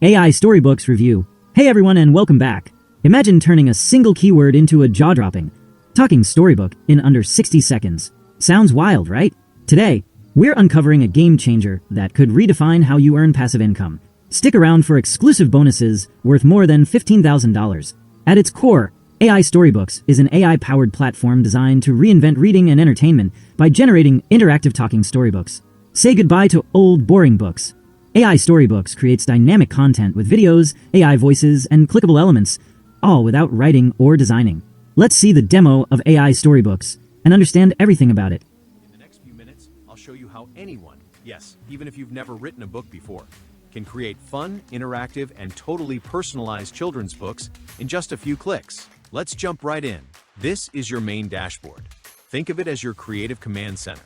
AI Storybooks Review. Hey everyone and welcome back. Imagine turning a single keyword into a jaw-dropping, talking storybook in under 60 seconds. Sounds wild, right? Today, we're uncovering a game changer that could redefine how you earn passive income. Stick around for exclusive bonuses worth more than $15,000. At its core, AI Storybooks is an AI-powered platform designed to reinvent reading and entertainment by generating interactive talking storybooks. Say goodbye to old, boring books. AI Storybooks creates dynamic content with videos, AI voices, and clickable elements, all without writing or designing. Let's see the demo of AI Storybooks and understand everything about it. In the next few minutes, I'll show you how anyone, yes, even if you've never written a book before, can create fun, interactive, and totally personalized children's books in just a few clicks. Let's jump right in. This is your main dashboard. Think of it as your creative command center.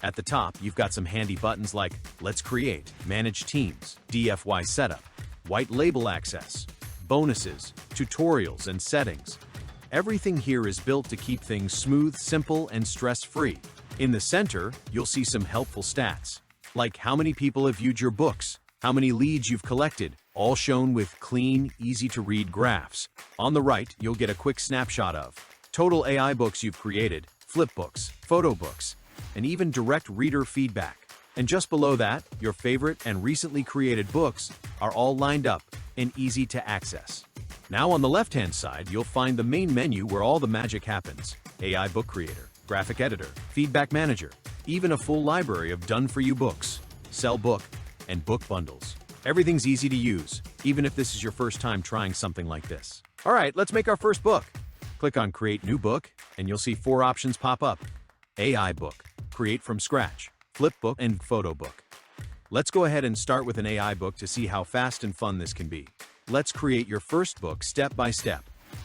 At the top, you've got some handy buttons like Let's Create, Manage Teams, DFY Setup, White Label Access, Bonuses, Tutorials, and Settings. Everything here is built to keep things smooth, simple, and stress-free. In the center, you'll see some helpful stats, like how many people have viewed your books, how many leads you've collected, all shown with clean, easy-to-read graphs. On the right, you'll get a quick snapshot of total AI books you've created, flipbooks, photo books, and even direct reader feedback. And just below that, your favorite and recently created books are all lined up and easy to access. Now on the left-hand side, you'll find the main menu where all the magic happens. AI Book Creator, Graphic Editor, Feedback Manager, even a full library of done-for-you books, Sell Book, and book bundles. Everything's easy to use, even if this is your first time trying something like this. All right, let's make our first book. Click on Create New Book, and you'll see 4 options pop up. AI Book, Create from Scratch, Flipbook, and Photo Book. Let's go ahead and start with an AI book to see how fast and fun this can be. Let's create your first book step by step.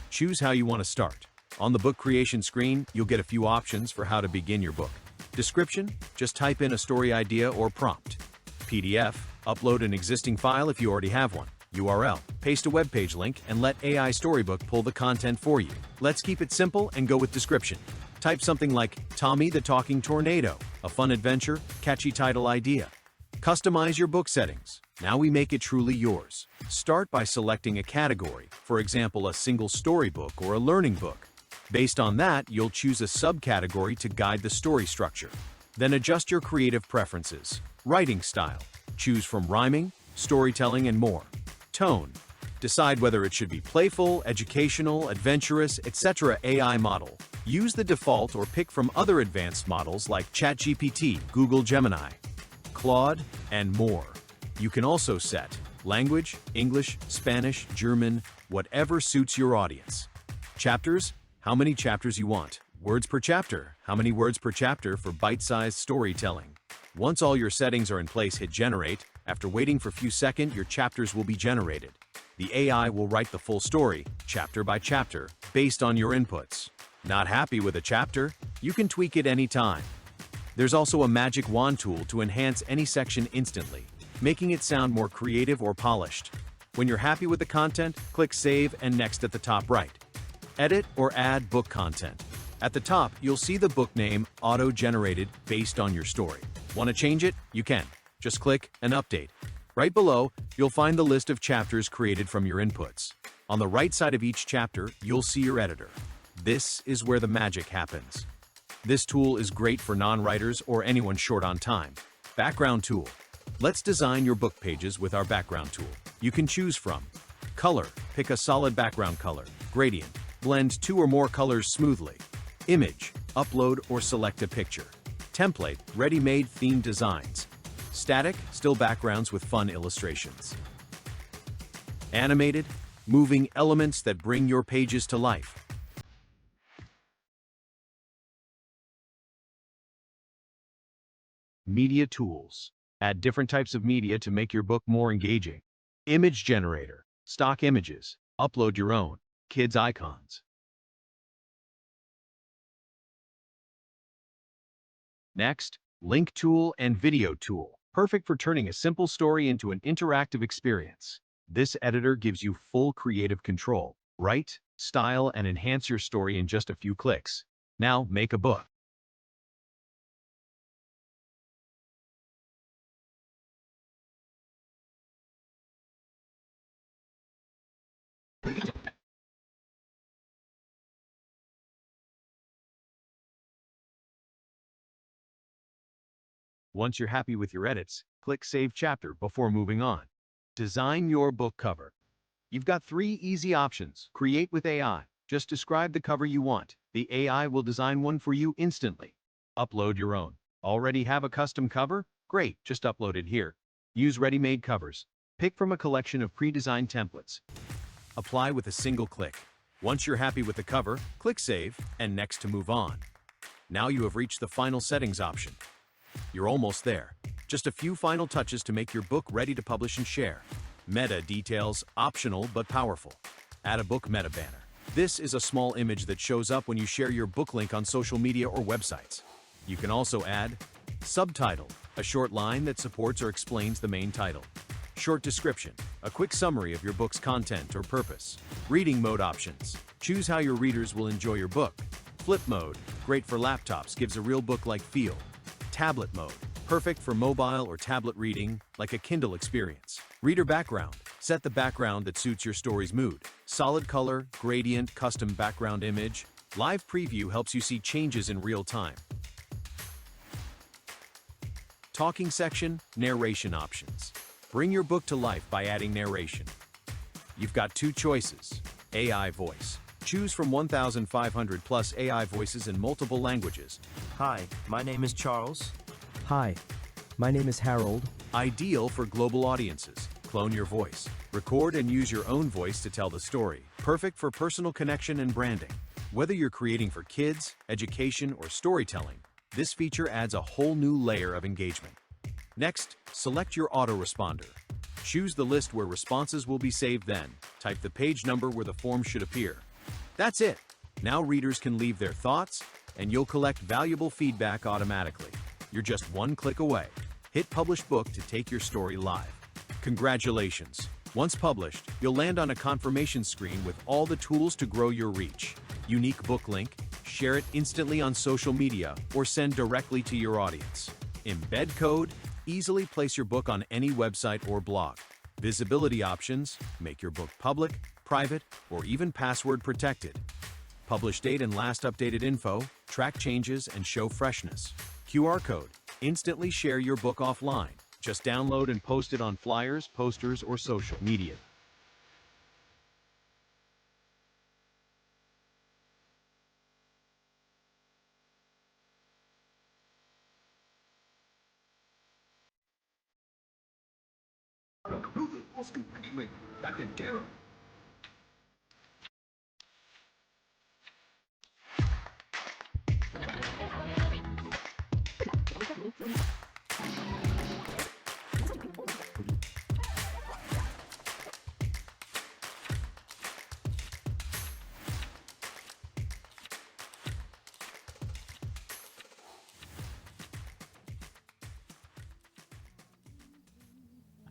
Choose how you want to start. On the book creation screen, you'll get a few options for how to begin your book. Description, just type in a story idea or prompt. PDF, upload an existing file if you already have one. URL, paste a web page link and let AI Storybook pull the content for you. Let's keep it simple and go with description. Type something like Tommy the Talking Tornado, a fun adventure, catchy title idea. Customize your book settings. Now we make it truly yours. Start by selecting a category, for example, a single storybook or a learning book. Based on that, you'll choose a subcategory to guide the story structure. Then adjust your creative preferences. Writing style. Choose from rhyming, storytelling, and more. Tone. Decide whether it should be playful, educational, adventurous, etc. AI model. Use the default or pick from other advanced models like ChatGPT, Google Gemini, Claude, and more. You can also set language, English, Spanish, German, whatever suits your audience. Chapters, how many chapters you want. Words per chapter, how many words per chapter for bite-sized storytelling. Once all your settings are in place, hit Generate. After waiting for a few seconds, your chapters will be generated. The AI will write the full story, chapter by chapter, based on your inputs. Not happy with a chapter? You can tweak it anytime. There's also a magic wand tool to enhance any section instantly, making it sound more creative or polished. When you're happy with the content, click Save and Next at the top right. Edit or add book content. At the top, you'll see the book name auto-generated based on your story. Want to change it? You can. Just click and update. Right below, you'll find the list of chapters created from your inputs. On the right side of each chapter, you'll see your editor. This is where the magic happens. This tool is great for non-writers or anyone short on time. Background tool. Let's design your book pages with our background tool. You can choose from color, pick a solid background color, gradient, blend 2 or more colors smoothly, image, upload or select a picture, template, ready-made theme designs, static, still backgrounds with fun illustrations, animated, moving elements that bring your pages to life. Media tools. Add different types of media to make your book more engaging. Image generator. Stock images. Upload your own. Kids icons. Next, link tool and video tool. Perfect for turning a simple story into an interactive experience. This editor gives you full creative control. Write, style, and enhance your story in just a few clicks. Now, make a book. Once you're happy with your edits, click Save Chapter before moving on. Design your book cover. You've got 3 easy options. Create with AI. Just describe the cover you want. The AI will design one for you instantly. Upload your own. Already have a custom cover? Great, just upload it here. Use ready-made covers. Pick from a collection of pre-designed templates. Apply with a single click. Once you're happy with the cover, click Save and Next to move on. Now you have reached the final settings option. You're almost there. Just a few final touches to make your book ready to publish and share. Meta details, optional but powerful. Add a book meta banner. This is a small image that shows up when you share your book link on social media or websites. You can also add subtitle, a short line that supports or explains the main title. Short description, a quick summary of your book's content or purpose. Reading mode options. Choose how your readers will enjoy your book. Flip mode, great for laptops, gives a real book-like feel. Tablet mode, perfect for mobile or tablet reading, like a Kindle experience. Reader background, set the background that suits your story's mood. Solid color, gradient, custom background image. Live preview helps you see changes in real time. Talking section, narration options. Bring your book to life by adding narration. You've got 2 choices. AI voice. Choose from 1,500 plus AI voices in multiple languages. Hi, my name is Charles. Hi, my name is Harold. Ideal for global audiences. Clone your voice. Record and use your own voice to tell the story. Perfect for personal connection and branding. Whether you're creating for kids, education, or storytelling, this feature adds a whole new layer of engagement. Next, select your autoresponder. Choose the list where responses will be saved, then type the page number where the form should appear. That's it. Now readers can leave their thoughts, and you'll collect valuable feedback automatically. You're just 1 click away. Hit Publish Book to take your story live. Congratulations! Once published, you'll land on a confirmation screen with all the tools to grow your reach. Unique book link, share it instantly on social media, or send directly to your audience. Embed code, easily place your book on any website or blog. Visibility options, make your book public, private, or even password protected. Publish date and last updated info, track changes, and show freshness. QR code, instantly share your book offline. Just download and post it on flyers, posters, or social media.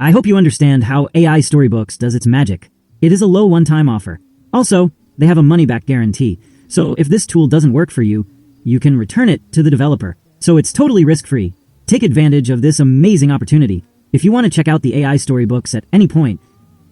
I hope you understand how AI StoryBooks does its magic. It is a low one-time offer. Also, they have a money-back guarantee, so if this tool doesn't work for you, you can return it to the developer. So it's totally risk-free. Take advantage of this amazing opportunity. If you want to check out the AI StoryBooks at any point,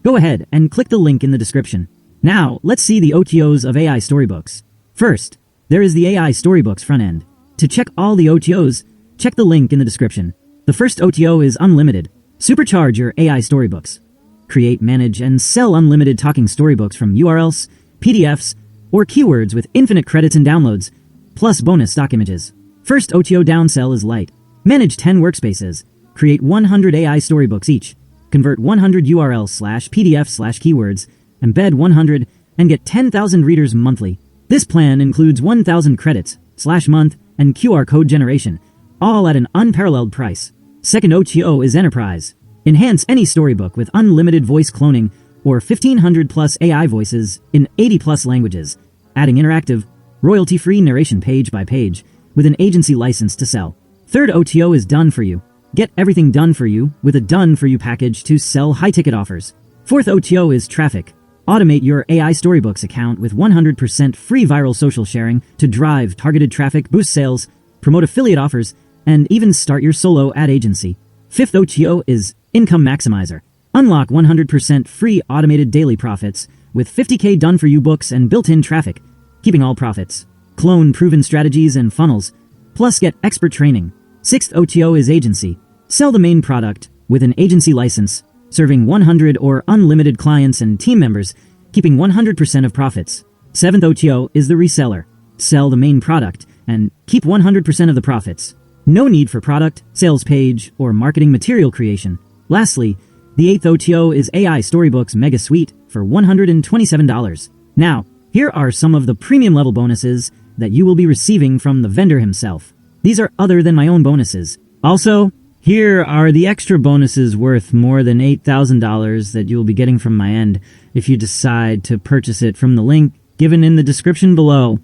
go ahead and click the link in the description. Now, let's see the OTOs of AI StoryBooks. First, there is the AI StoryBooks front end. To check all the OTOs, check the link in the description. The first OTO is Unlimited. Supercharge your AI storybooks. Create, manage, and sell unlimited talking storybooks from URLs, PDFs, or keywords with infinite credits and downloads, plus bonus stock images. First OTO downsell is Lite. Manage 10 workspaces. Create 100 AI storybooks each. Convert 100 URLs/PDF/keywords. Embed 100 and get 10,000 readers monthly. This plan includes 1,000 credits/month and QR code generation, all at an unparalleled price. Second OTO is Enterprise. Enhance any storybook with unlimited voice cloning or 1,500 plus AI voices in 80 plus languages, adding interactive, royalty-free narration page by page with an agency license to sell. Third OTO is Done For You. Get everything done for you with a Done For You package to sell high-ticket offers. Fourth OTO is Traffic. Automate your AI StoryBooks account with 100% free viral social sharing to drive targeted traffic, boost sales, promote affiliate offers, and even start your solo ad agency. Fifth OTO is Income Maximizer. Unlock 100% free automated daily profits with 50K done-for-you books and built-in traffic, keeping all profits. Clone proven strategies and funnels, plus get expert training, Sixth OTO is agency. Sell the main product with an agency license, serving 100 or unlimited clients and team members, keeping 100% of profits. Seventh OTO is the reseller. Sell the main product and keep 100% of the profits. No need for product, sales page, or marketing material creation. Lastly, the eighth OTO is AI StoryBooks MegaSuite for $127. Now, here are some of the premium level bonuses that you will be receiving from the vendor himself. These are other than my own bonuses. Also, here are the extra bonuses worth more than $8,000 that you will be getting from my end if you decide to purchase it from the link given in the description below.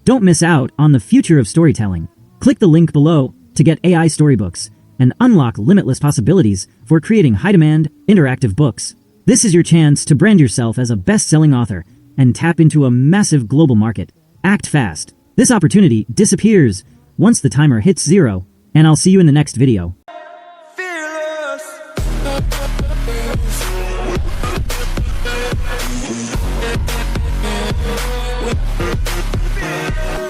Don't miss out on the future of storytelling. Click the link below to get AI storybooks and unlock limitless possibilities for creating high-demand, interactive books. This is your chance to brand yourself as a best-selling author and tap into a massive global market. Act fast. This opportunity disappears once the timer hits 0, and I'll see you in the next video.